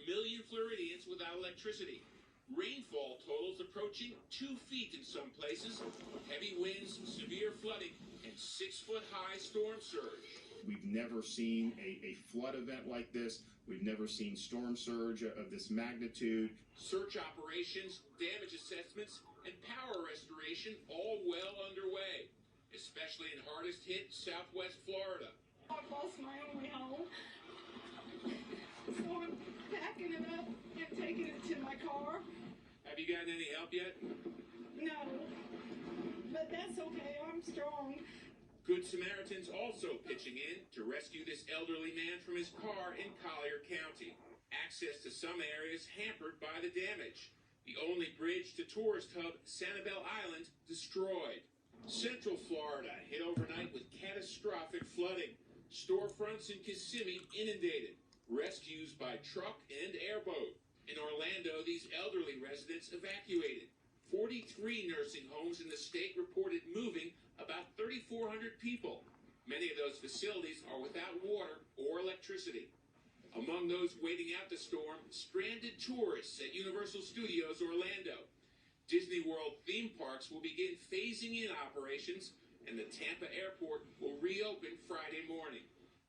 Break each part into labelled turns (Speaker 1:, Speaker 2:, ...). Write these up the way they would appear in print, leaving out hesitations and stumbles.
Speaker 1: million Floridians without electricity. Rainfall totals approaching 2 feet in some places. Heavy winds, severe flooding, and 6-foot-high storm surge.
Speaker 2: We've never seen a flood event like this. We've never seen storm surge of this magnitude.
Speaker 1: Search operations, damage assessments, and power restoration all well underway, especially in hardest hit Southwest Florida.
Speaker 3: I've lost my only home, so I'm packing it up and taking it to my car.
Speaker 1: Have you gotten any help yet?
Speaker 3: No, but that's okay. I'm strong.
Speaker 1: Good Samaritans also pitching in to rescue this elderly man from his car in Collier County. Access to some areas hampered by the damage. The only bridge to tourist hub Sanibel Island destroyed. Central Florida hit overnight with catastrophic flooding. Storefronts in Kissimmee inundated. Rescues by truck and airboat. In Orlando, these elderly residents evacuated. 43 nursing homes in the state reported moving about 3,400 people. Many of those facilities are without water or electricity. Among those waiting out the storm, stranded tourists at Universal Studios Orlando. Disney World theme parks will begin phasing in operations, and the Tampa airport will reopen Friday morning.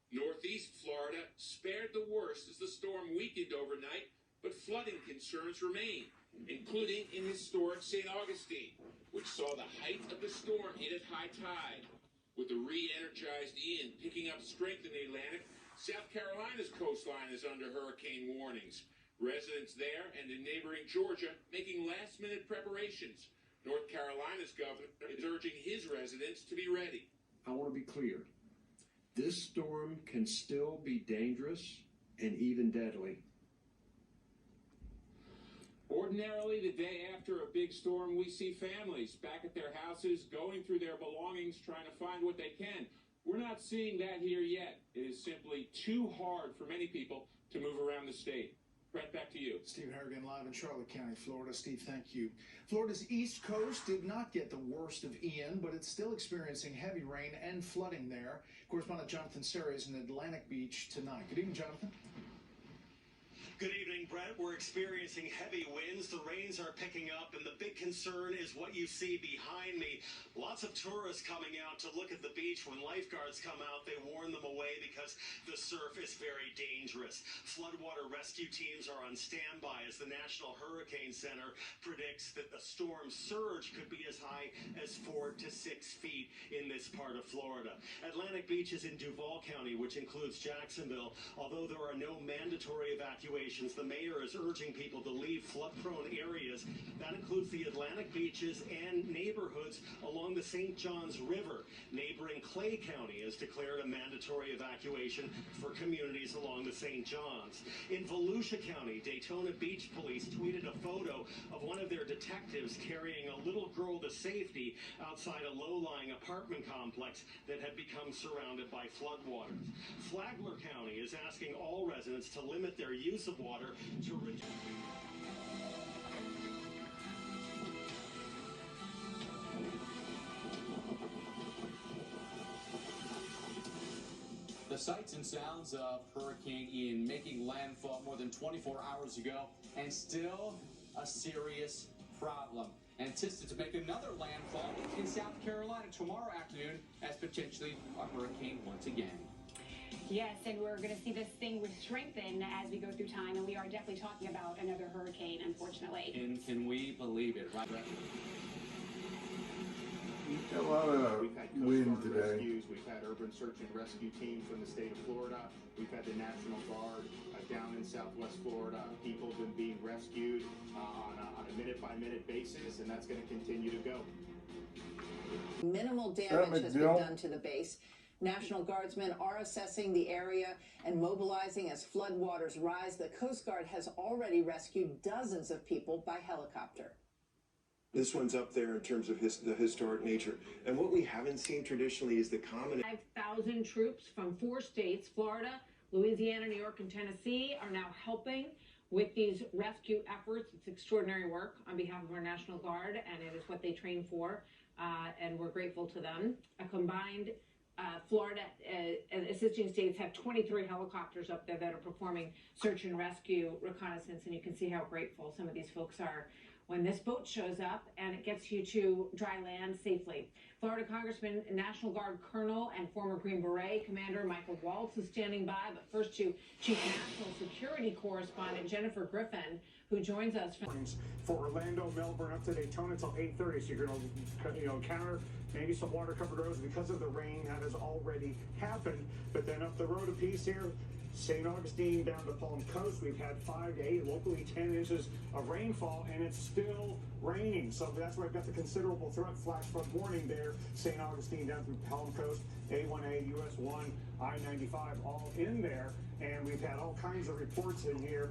Speaker 1: Northeast Florida spared the worst as the storm weakened overnight, but flooding concerns remain, including in historic St. Augustine, which saw the height of the storm hit at high tide. With the re-energized Ian picking up strength in the Atlantic, South Carolina's coastline is under hurricane warnings. Residents there and in neighboring Georgia making last-minute preparations. North Carolina's governor is urging his residents to be ready.
Speaker 4: I want to be clear. This storm can still be dangerous and even deadly.
Speaker 5: Ordinarily, the day after a big storm, we see families back at their houses, going through their belongings, trying to find what they can. We're not seeing that here yet. It is simply too hard for many people to move around the state. Brett, back to you.
Speaker 6: Steve Harrigan live in Charlotte County, Florida. Steve, thank you. Florida's East Coast did not get the worst of Ian, but it's still experiencing heavy rain and flooding there. Correspondent Jonathan Serra is in Atlantic Beach tonight. Good evening, Jonathan.
Speaker 7: Good evening, Brett. We're experiencing heavy winds. The rains are picking up, and the big concern is what you see behind me. Lots of tourists coming out to look at the beach. When lifeguards come out, they warn them away because the surf is very dangerous. Floodwater rescue teams are on standby as the National Hurricane Center predicts that the storm surge could be as high as 4 to 6 feet in this part of Florida. Atlantic Beach is in Duval County, which includes Jacksonville. Although there are no mandatory evacuations, the mayor is urging people to leave flood-prone areas. That includes the Atlantic beaches and neighborhoods along the St. Johns River. Neighboring Clay County has declared a mandatory evacuation for communities along the St. Johns. In Volusia County, Daytona Beach Police tweeted a photo of one of their detectives carrying a little girl to safety outside a low-lying apartment complex that had become surrounded by floodwaters. Flagler County is asking all residents to limit their use of water to reduce.
Speaker 8: The sights and sounds of Hurricane Ian making landfall more than 24 hours ago, and still a serious problem. Anticipated to make another landfall in South Carolina tomorrow afternoon as potentially a hurricane once again.
Speaker 9: Yes, and we're going to see this thing strengthen as we go through time, and we are definitely talking about another hurricane, unfortunately.
Speaker 8: And can we believe it, right?
Speaker 10: We've got a lot of wind today.
Speaker 2: Rescues. We've had urban search and rescue teams from the state of Florida. We've had the National Guard down in Southwest Florida. People have been being rescued on a minute-by-minute basis, and that's going to continue to go.
Speaker 11: Minimal damage has been done to the base. National Guardsmen are assessing the area and mobilizing as floodwaters rise. The Coast Guard has already rescued dozens of people by helicopter.
Speaker 12: This one's up there in terms of the historic nature. And what we haven't seen traditionally is the common...
Speaker 13: 5,000 troops from 4 states, Florida, Louisiana, New York, and Tennessee, are now helping with these rescue efforts. It's extraordinary work on behalf of our National Guard, and it is what they train for, and we're grateful to them. A combined Florida and assisting states have 23 helicopters up there that are performing search and rescue reconnaissance, and you can see how grateful some of these folks are when this boat shows up and it gets you to dry land safely. Florida Congressman, National Guard Colonel, and former Green Beret Commander Michael Waltz is standing by, but first to Chief National Security Correspondent Jennifer Griffin, who joins us from
Speaker 14: for Orlando, Melbourne, up to Daytona until 8:30. So you're going to encounter maybe some water-covered roads because of the rain that has already happened. But then up the road a piece here, St. Augustine down to Palm Coast, we've had 5 to 8, locally 10 inches of rainfall, and it's still raining. So that's why I've got the considerable threat flash flood warning there. St. Augustine down through Palm Coast, A1A, US 1, I-95, all in there. And we've had all kinds of reports in here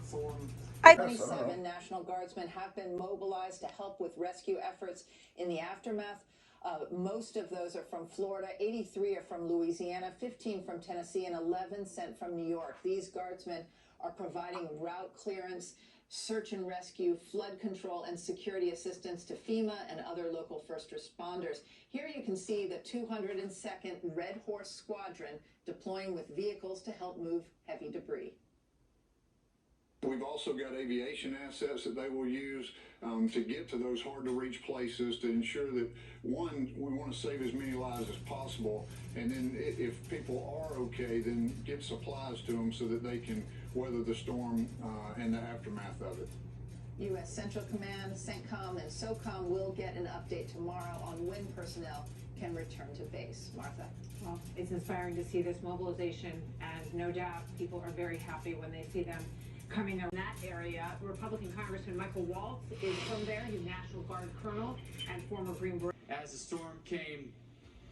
Speaker 14: from
Speaker 11: 27 National Guardsmen have been mobilized to help with rescue efforts in the aftermath. Most of those are from Florida, 83 are from Louisiana, 15 from Tennessee, and 11 sent from New York. These guardsmen are providing route clearance, search and rescue, flood control, and security assistance to FEMA and other local first responders. Here you can see the 202nd Red Horse Squadron deploying with vehicles to help move heavy debris.
Speaker 15: We've also got aviation assets that they will use to get to those hard-to-reach places to ensure that, one, we want to save as many lives as possible, and then if people are okay, then get supplies to them so that they can weather the storm and the aftermath of it.
Speaker 11: U.S. Central Command, CENTCOM, and SOCOM will get an update tomorrow on when personnel can return to base. Martha?
Speaker 13: Well, it's inspiring to see this mobilization, and no doubt people are very happy when they see them coming in that area. Republican Congressman Michael Waltz is from there. He's National Guard Colonel and former Green Beret.
Speaker 8: As the storm came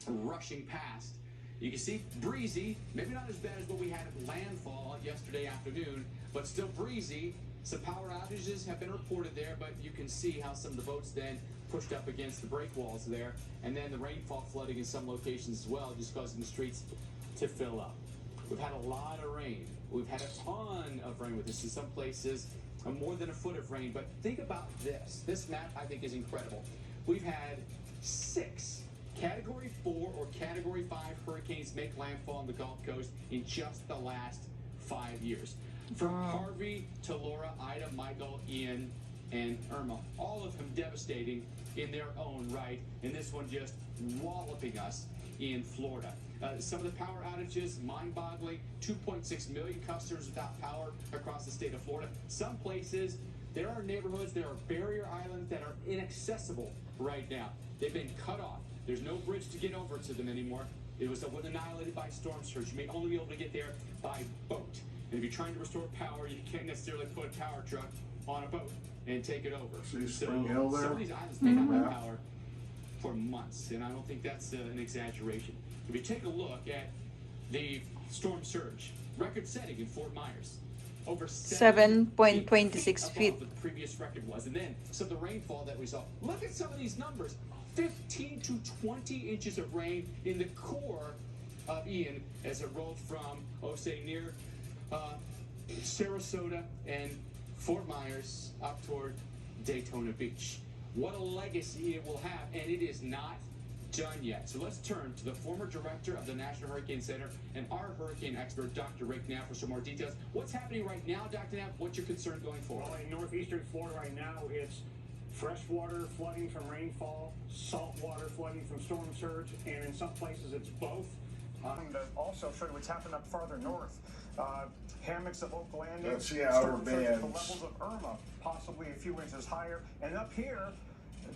Speaker 8: rushing past, you can see breezy, maybe not as bad as what we had at landfall yesterday afternoon, but still breezy. Some power outages have been reported there, but you can see how some of the boats then pushed up against the break walls there, and then the rainfall flooding in some locations as well, just causing the streets to fill up. We've had a lot of rain. We've had a ton of rain with this. In some places, more than a foot of rain. But think about this. This map, I think, is incredible. We've had 6 Category 4 or Category 5 hurricanes make landfall on the Gulf Coast in just the last 5 years. From Harvey to Laura, Ida, Michael, Ian, and Irma. All of them devastating in their own right. And this one just walloping us in Florida. Some of the power outages, mind-boggling. 2.6 million customers without power across the state of Florida. Some places, there are neighborhoods, there are barrier islands that are inaccessible right now. They've been cut off. There's no bridge to get over to them anymore. It was annihilated by storm surge. You may only be able to get there by boat. And if you're trying to restore power, you can't necessarily put a power truck on a boat and take it over.
Speaker 10: See Spring Hill there?
Speaker 8: Some of these islands may not have power for months, and I don't think that's an exaggeration. If you take a look at the storm surge, record-setting in Fort Myers, over
Speaker 16: 7.26 feet.
Speaker 8: Above what the previous record was, and then some of the rainfall that we saw. Look at some of these numbers: 15 to 20 inches of rain in the core of Ian as it rolled from, near Sarasota and Fort Myers up toward Daytona Beach. What a legacy it will have, and it is not done yet. So let's turn to the former director of the National Hurricane Center and our hurricane expert, Dr. Rick Knapp, for some more details. What's happening right now, Dr. Knapp? What's your concern going forward?
Speaker 14: Well, in northeastern Florida right now, it's freshwater flooding from rainfall, saltwater flooding from storm surge, and in some places it's both. Also show you what's happened up farther north. Hammocks of Oak Landing.
Speaker 10: That's the outer
Speaker 14: storm surge at the
Speaker 10: bands.
Speaker 14: levels of Irma, possibly a few inches higher. And up here,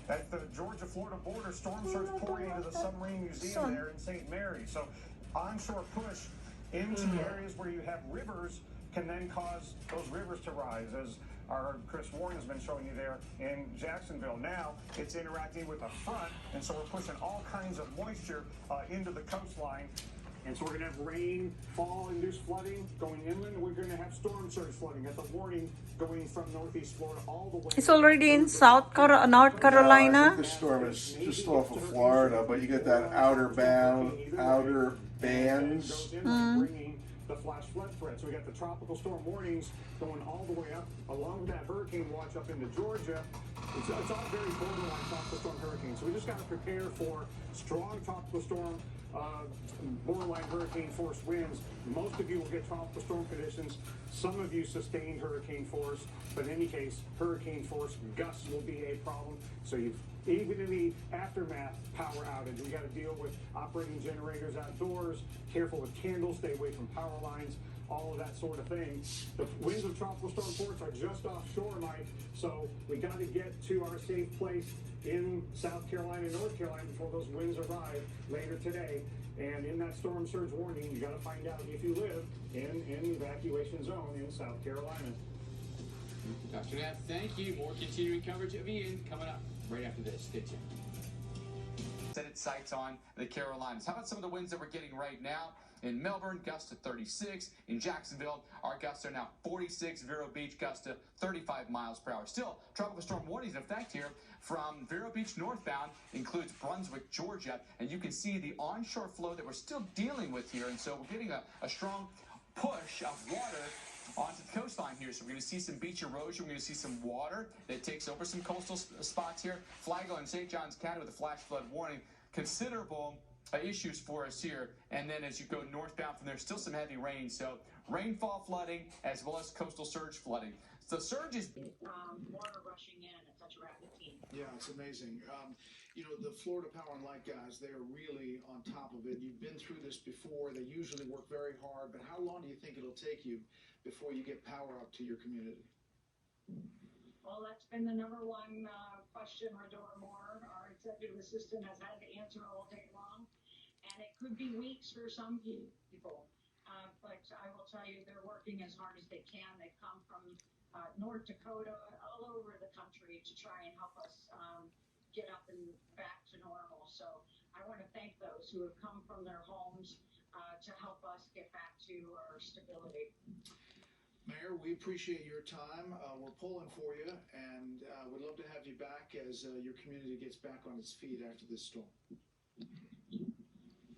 Speaker 14: at the Georgia-Florida border, storm surge pouring into the Submarine Museum there in St. Mary. So onshore push into areas where you have rivers can then cause those rivers to rise, as our Chris Warren has been showing you there in Jacksonville. Now it's interacting with the front, and so we're pushing all kinds of moisture into the coastline. And so we're going to have rain, fall-induced flooding going inland, and we're going to have storm surge flooding. That's a warning going from northeast Florida all the way.
Speaker 16: It's already in North Carolina.
Speaker 10: I think the storm is just off of Florida, but you get that outer bands.
Speaker 14: Bringing the flash flood threat. So we got the tropical storm warnings going all the way up, along with that hurricane watch up into Georgia. It's all very borderline tropical storm hurricane. So we just got to prepare for strong tropical storm borderline hurricane force winds. Most of you will get tropical storm conditions. Some of you sustained hurricane force, but in any case, hurricane force gusts will be a problem. So even in the aftermath power outage, we got to deal with operating generators outdoors, careful with candles, stay away from power lines, all of that sort of thing. The winds of tropical storm force are just offshore, Mike, so we got to get to our safe place in South Carolina and North Carolina before those winds arrive later today. And in that storm surge warning, you got to find out if you live in an evacuation zone in South Carolina.
Speaker 8: Dr. Knapp, thank you. More continuing coverage of Ian coming up right after this. Stay tuned. Set its sights on the Carolinas. How about some of the winds that we're getting right now? In Melbourne, gusts to 36. In Jacksonville, our gusts are now 46. Vero Beach, gusts to 35 miles per hour. Still, tropical storm warnings in effect here from Vero Beach northbound, includes Brunswick, Georgia. And you can see the onshore flow that we're still dealing with here. And so we're getting a strong push of water onto the coastline here. So we're going to see some beach erosion. We're going to see some water that takes over some coastal spots here. Flagler and St. Johns County with a flash flood warning. Considerable issues for us here. And then as you go northbound from there, still some heavy rain. So rainfall flooding as well as coastal surge flooding. The surge is
Speaker 17: water rushing in at such a rapid speed.
Speaker 6: Yeah, it's amazing. You know, the Florida Power and Light guys, they're really on top of it. You've been through this before. They usually work very hard. But how long do you think it'll take you before you get power up to your community?
Speaker 17: Well, that's been the number one question Rador Moore, our executive assistant, has had to answer all day long. And it could be weeks for some people. But I will tell you, they're working as hard as they can. They've come from North Dakota, all over the country to try and help us get up and back to normal. So I want to thank those who have come from their homes to help us get back to our stability.
Speaker 6: Mayor, we appreciate your time. We're pulling for you, and we'd love to have you back as your community gets back on its feet after this storm.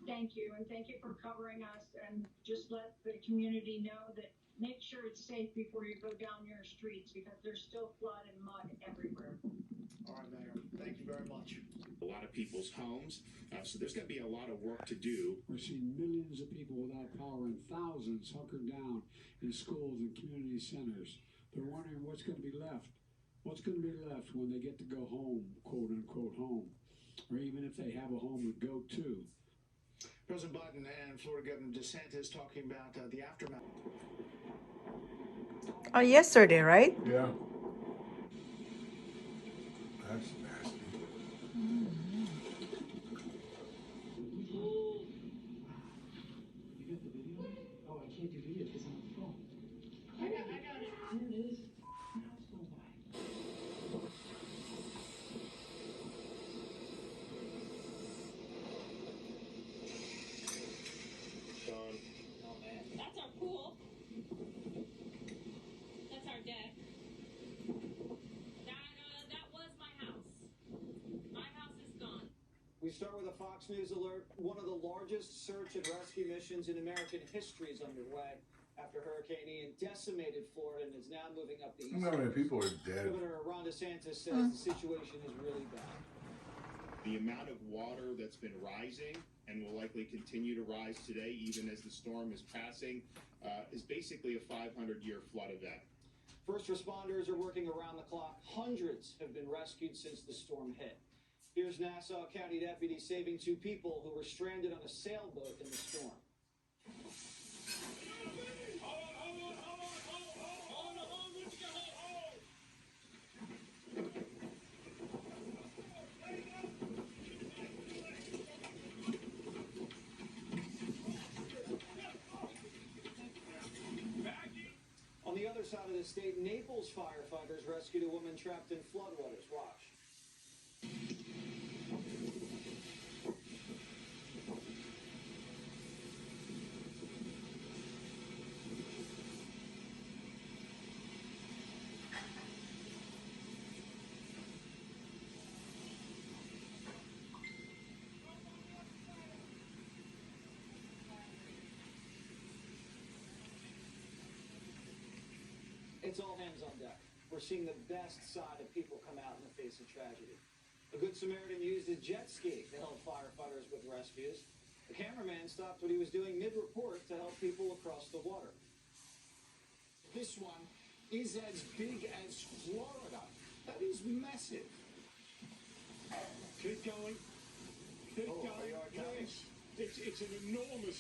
Speaker 17: Thank you, and thank you for covering us, and just let the community know that make sure it's safe before you go down your streets, because there's still flood and mud everywhere.
Speaker 6: All right, Mayor. Thank you very much.
Speaker 2: A lot of people's homes, so there's going to be a lot of work to do.
Speaker 18: We're seeing millions of people without power and thousands hunkered down in schools and community centers. They're wondering what's going to be left. What's going to be left when they get to go home, quote unquote home, or even if they have a home to go to.
Speaker 6: President Biden and Florida Governor DeSantis talking about the aftermath.
Speaker 16: Oh, yesterday, right?
Speaker 10: Yeah. That's nasty.
Speaker 18: You got the video? Oh, I can't do video because I'm on the phone.
Speaker 17: I got it.
Speaker 18: Here it is.
Speaker 3: That's our pool. That's our deck. That was my house. My house is gone.
Speaker 19: We start with a Fox News alert. One of the largest search and rescue missions in American history is underway after Hurricane Ian decimated Florida and is now moving up the east
Speaker 10: How many
Speaker 19: coast.
Speaker 10: people are dead?
Speaker 19: Governor Ron DeSantis says the situation is really bad.
Speaker 2: The amount of water that's been rising and will likely continue to rise today, even as the storm is passing, is basically a 500-year flood event.
Speaker 19: First responders are working around the clock. Hundreds have been rescued since the storm hit. Here's Nassau County deputies saving 2 people who were stranded on a sailboat in the storm. On the other side of the state, Naples firefighters rescued a woman trapped in floodwaters. Watch. It's all hands on deck. We're seeing the best side of people come out in the face of tragedy. A Good Samaritan used a jet ski to help firefighters with rescues. The cameraman stopped what he was doing mid-report to help people across the water.
Speaker 18: This one is as big as Florida. That is massive. Keep going. Keep going. Yes. It's an enormous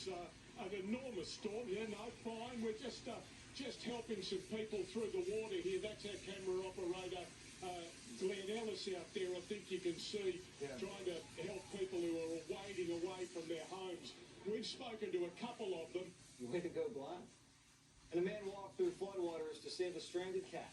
Speaker 18: storm. Yeah, no, fine. We're just helping some people through the water here. That's our camera operator, Glenn Ellis out there. I think you can see trying to help people who are wading away from their homes. We've spoken to a couple of them.
Speaker 19: Way to go, Glenn. And a man walked through floodwaters to save a stranded cat.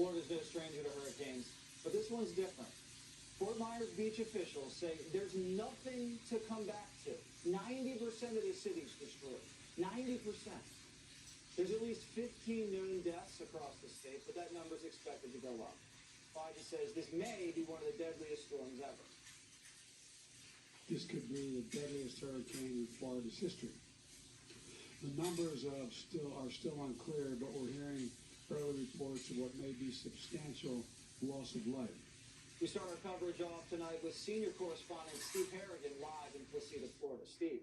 Speaker 19: Florida's no stranger to hurricanes, but this one's different. Fort Myers Beach officials say there's nothing to come back to. 90% of the city's destroyed. 90%. There's at least 15 known deaths across the state, but that number's expected to go up. Biden says this may be one of the deadliest storms ever.
Speaker 18: This could be the deadliest hurricane in Florida's history. The numbers are still unclear, but we're hearing early reports of what may be substantial loss of life.
Speaker 19: We start our coverage off tonight with senior correspondent Steve Harrigan live in Placida, Florida. Steve.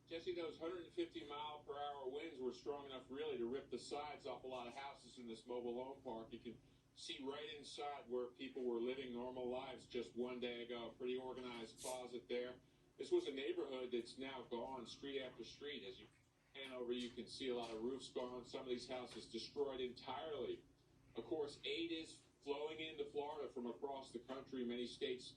Speaker 5: Jesse, those 150-mile-per-hour winds were strong enough really to rip the sides off a lot of houses in this mobile home park. You can see right inside where people were living normal lives just one day ago. Pretty organized closet there. This was a neighborhood that's now gone street after street. As you pan over, you can see a lot of roofs gone. Some of these houses destroyed entirely. Of course, aid is flowing into Florida from across the country. Many states,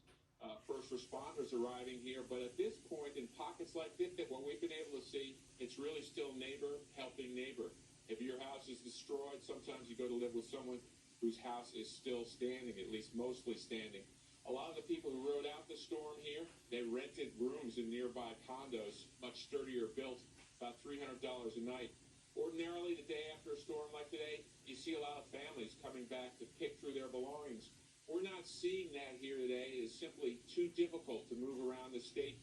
Speaker 5: first responders arriving here. But at this point, in pockets like this, what we've been able to see, it's really still neighbor helping neighbor. If your house is destroyed, sometimes you go to live with someone whose house is still standing, at least mostly standing. A lot of the people who rode out the storm here, they rented rooms in nearby condos, much sturdier built, about $300 a night. Ordinarily, the day after a storm like today, you see a lot of families coming back to pick through their belongings. We're not seeing that here today. It is simply too difficult to move around the state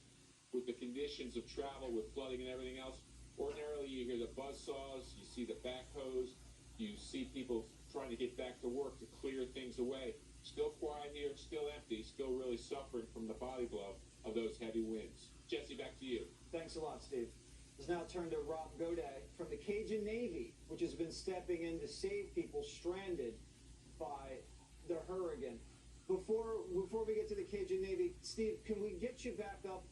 Speaker 5: with the conditions of travel, with flooding and everything else. Ordinarily, you hear the buzzsaws, you see the backhoes, you see people trying to get back to work to clear things away. Still quiet here, still empty, still really suffering from the body blow of those heavy winds. Jesse, back to you.
Speaker 19: Thanks a lot, Steve. Let's now turn to Rob Godet from the Cajun Navy, which has been stepping in to save people stranded by the hurricane. Before we get to the Cajun Navy, Steve, can we get you back up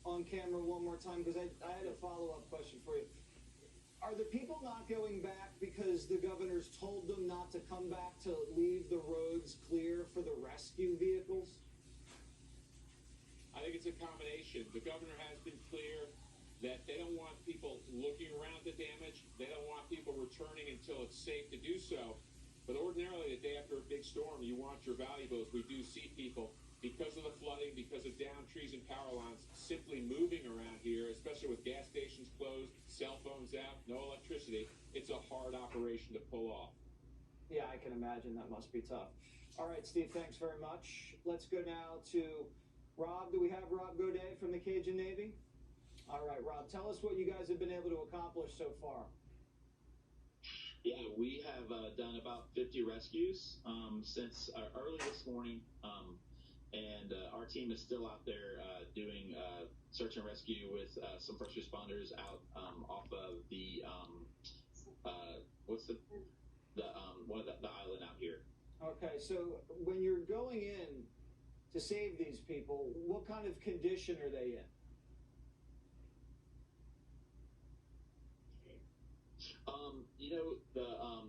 Speaker 19: on camera one more time? Because I had a follow-up question for you. Are the people not going back because the governors told them not to come back to leave the roads clear for the rescue vehicles?
Speaker 5: I think it's a combination. The governor has been clear that they don't want people looking around at the damage. They don't want people returning until it's safe to do so. But ordinarily, the day after a big storm, you want your valuables. We do see people, because of the flooding, because of downed trees and power lines, simply moving around here, especially with gas stations closed, cell phones out, no electricity. It's a hard operation to pull off.
Speaker 19: Yeah, I can imagine that must be tough. All right, Steve, thanks very much. Let's go now to Rob. Do we have Rob Godet from the Cajun Navy? All right, Rob, tell us what you guys have been able to accomplish so far.
Speaker 20: Yeah, we have done about 50 rescues since early this morning, and our team is still out there doing search and rescue with some first responders out off of the the island out here.
Speaker 19: Okay, so when you're going in to save these people, what kind of condition are they in?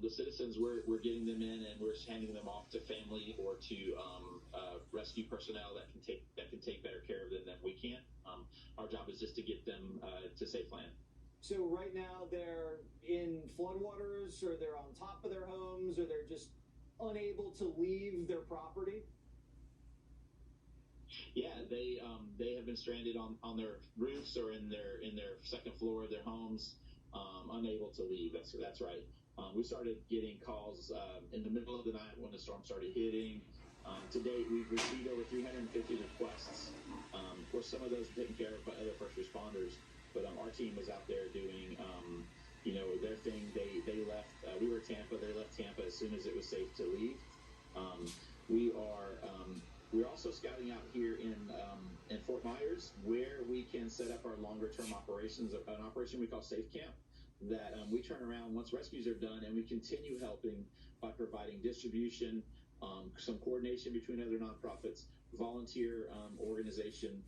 Speaker 20: The citizens, we're getting them in and we're handing them off to family or to rescue personnel that can take better care of them than we can. Our job is just to get them to safe land.
Speaker 19: So right now they're in floodwaters, or they're on top of their homes, or they're just unable to leave their property?
Speaker 20: Yeah, they have been stranded on their roofs or in their second floor of their homes, unable to leave. That's right. We started getting calls in the middle of the night when the storm started hitting. To date, we've received over 350 requests. Of course, some of those are taken care of by other first responders, but our team was out there doing, their thing. They left. We were Tampa. They left Tampa as soon as it was safe to leave. We're also scouting out here in Fort Myers, where we can set up our longer-term operations, an operation we call Safe Camp, that we turn around once rescues are done, and we continue helping by providing distribution, some coordination between other nonprofits, volunteer organization,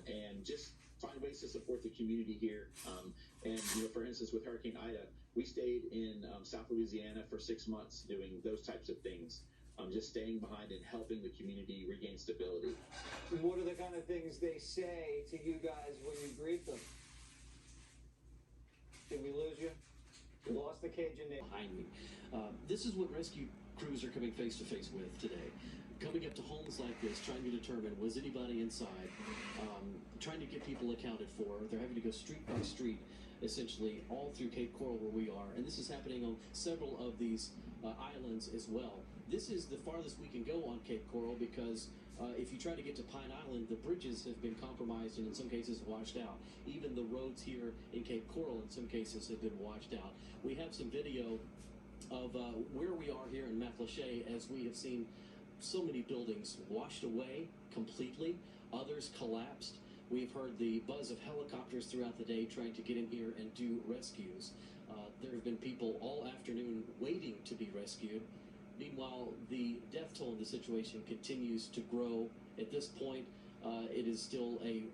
Speaker 20: and just find ways to support the community here. For instance, with Hurricane Ida, we stayed in South Louisiana for 6 months doing those types of things. Just staying behind and helping the community regain stability.
Speaker 19: What are the kind of things they say to you guys when you greet them? Did we lose you? We lost the Cajun name.
Speaker 21: Behind me. This is what rescue crews are coming face to face with today. Coming up to homes like this, trying to determine, was anybody inside? Trying to get people accounted for. They're having to go street by street, essentially, all through Cape Coral where we are. And this is happening on several of these islands as well. This is the farthest we can go on Cape Coral because if you try to get to Pine Island, the bridges have been compromised and in some cases washed out. Even the roads here in Cape Coral in some cases have been washed out. We have some video of where we are here in Matlacha as we have seen so many buildings washed away completely, others collapsed. We've heard the buzz of helicopters throughout the day trying to get in here and do rescues. There have been people all afternoon waiting to be rescued. Meanwhile, the death toll in the situation continues to grow. At this point, it is still an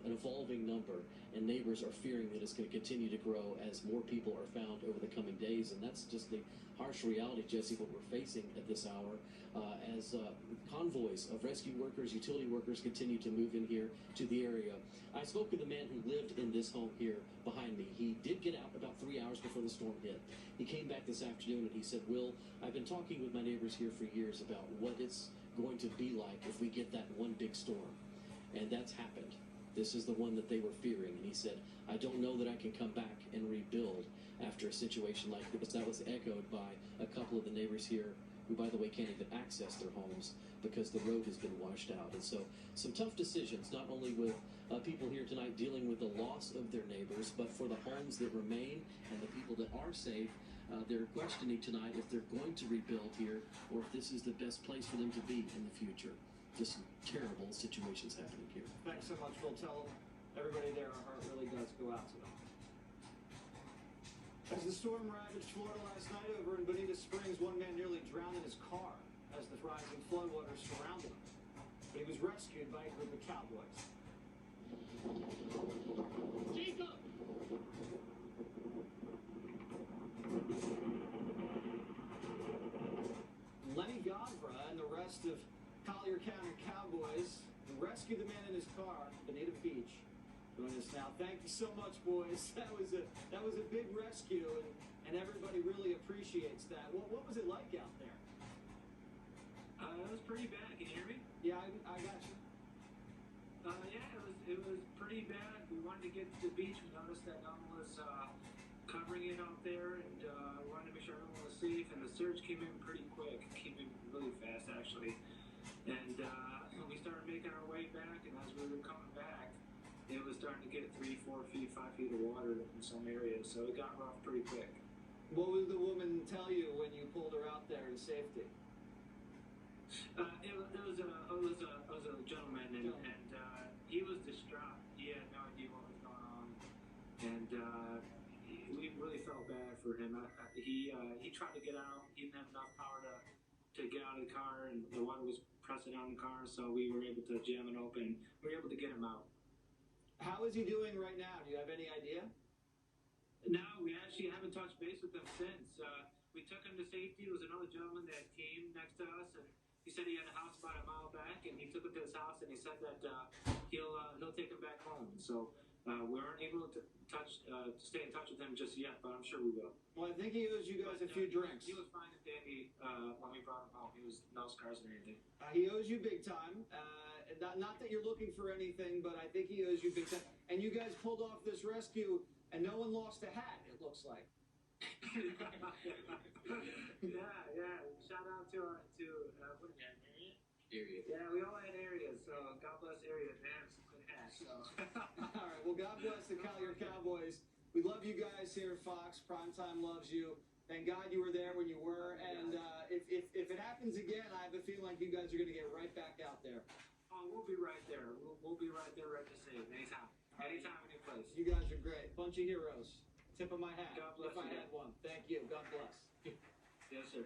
Speaker 21: evolving number, and neighbors are fearing that it's going to continue to grow as more people are found over the coming days. And that's just the harsh reality, Jesse, what we're facing at this hour as convoys of rescue workers, utility workers continue to move in here to the area. I spoke with a man who lived in this home here behind me. He did get out about 3 hours before the storm hit. He came back this afternoon and he said, Will, I've been talking with my neighbors here for years about what it's going to be like if we get that one big storm. And that's happened. This is the one that they were fearing. And he said, I don't know that I can come back and rebuild after a situation like this. That was echoed by a couple of the neighbors here who, by the way, can't even access their homes because the road has been washed out. And so some tough decisions, not only with people here tonight dealing with the loss of their neighbors, but for the homes that remain and the people that are safe. They're questioning tonight if they're going to rebuild here or if this is the best place for them to be in the future. Just terrible situations happening here.
Speaker 19: Thanks so much, Phil. Tell everybody there our heart really does go out to them. As the storm ravaged Florida last night over in Bonita Springs, one man nearly drowned in his car as the rising floodwaters surrounded him. But he was rescued by a group of cowboys.
Speaker 3: Jacob!
Speaker 19: Lenny Godfrey and the rest of Collier County Cowboys rescued the man in his car at Bonita Beach. Join us now. Thank you so much, boys. That was a big rescue, and everybody really appreciates that. What was it like out there?
Speaker 22: It was pretty bad. Can you hear me?
Speaker 19: Yeah, I got you.
Speaker 22: It was pretty bad. We wanted to get to the beach. We noticed that no one was covering it out there, and we wanted to make sure everyone was safe. And the surge came in pretty quick. It came in really fast, actually. And we started making our way back, and as we were coming back, it was starting to get 3, 4 feet, 5 feet of water in some areas, so it got rough pretty quick.
Speaker 19: What would the woman tell you when you pulled her out there in safety?
Speaker 22: It was a gentleman, and he was distraught. He had no idea what was going on, and we really felt bad for him. He tried to get out. He didn't have enough power to get out of the car, and the water was pressing on the car, so we were able to jam it open. We were able to get him out.
Speaker 19: How is he doing right now? Do you have any idea?
Speaker 22: No, we actually haven't touched base with him since. We took him to safety. It was another gentleman that came next to us, and he said he had a house about a mile back, and he took him to his house, and he said that he'll take him back home. So
Speaker 1: We aren't able to stay in touch with him just yet, but I'm sure we will.
Speaker 19: Well, I think he owes you guys a few drinks.
Speaker 1: He was fine and dandy when we brought him home. He was no scars or anything.
Speaker 19: He owes you big time. Not that you're looking for anything, but I think he owes you big time. And you guys pulled off this rescue, and no one lost a hat, it looks like.
Speaker 1: yeah. Shout out to what do we have, Area? Yeah, we all had areas, so God bless areas. They have some good hats, so.
Speaker 19: All right, well, God bless the Collier Cowboys. We love you guys here at Fox. Primetime loves you. Thank God you were there when you were. And if it happens again, I have a feeling like you guys are going to get right back out there.
Speaker 1: Oh, we'll be right there. We'll be right there, ready to save anytime. Anytime, any place.
Speaker 19: You guys are great. Bunch of heroes. Tip of my hat.
Speaker 1: God bless
Speaker 19: if I
Speaker 1: you.
Speaker 19: had one. Thank you. God bless.
Speaker 1: Yes, sir.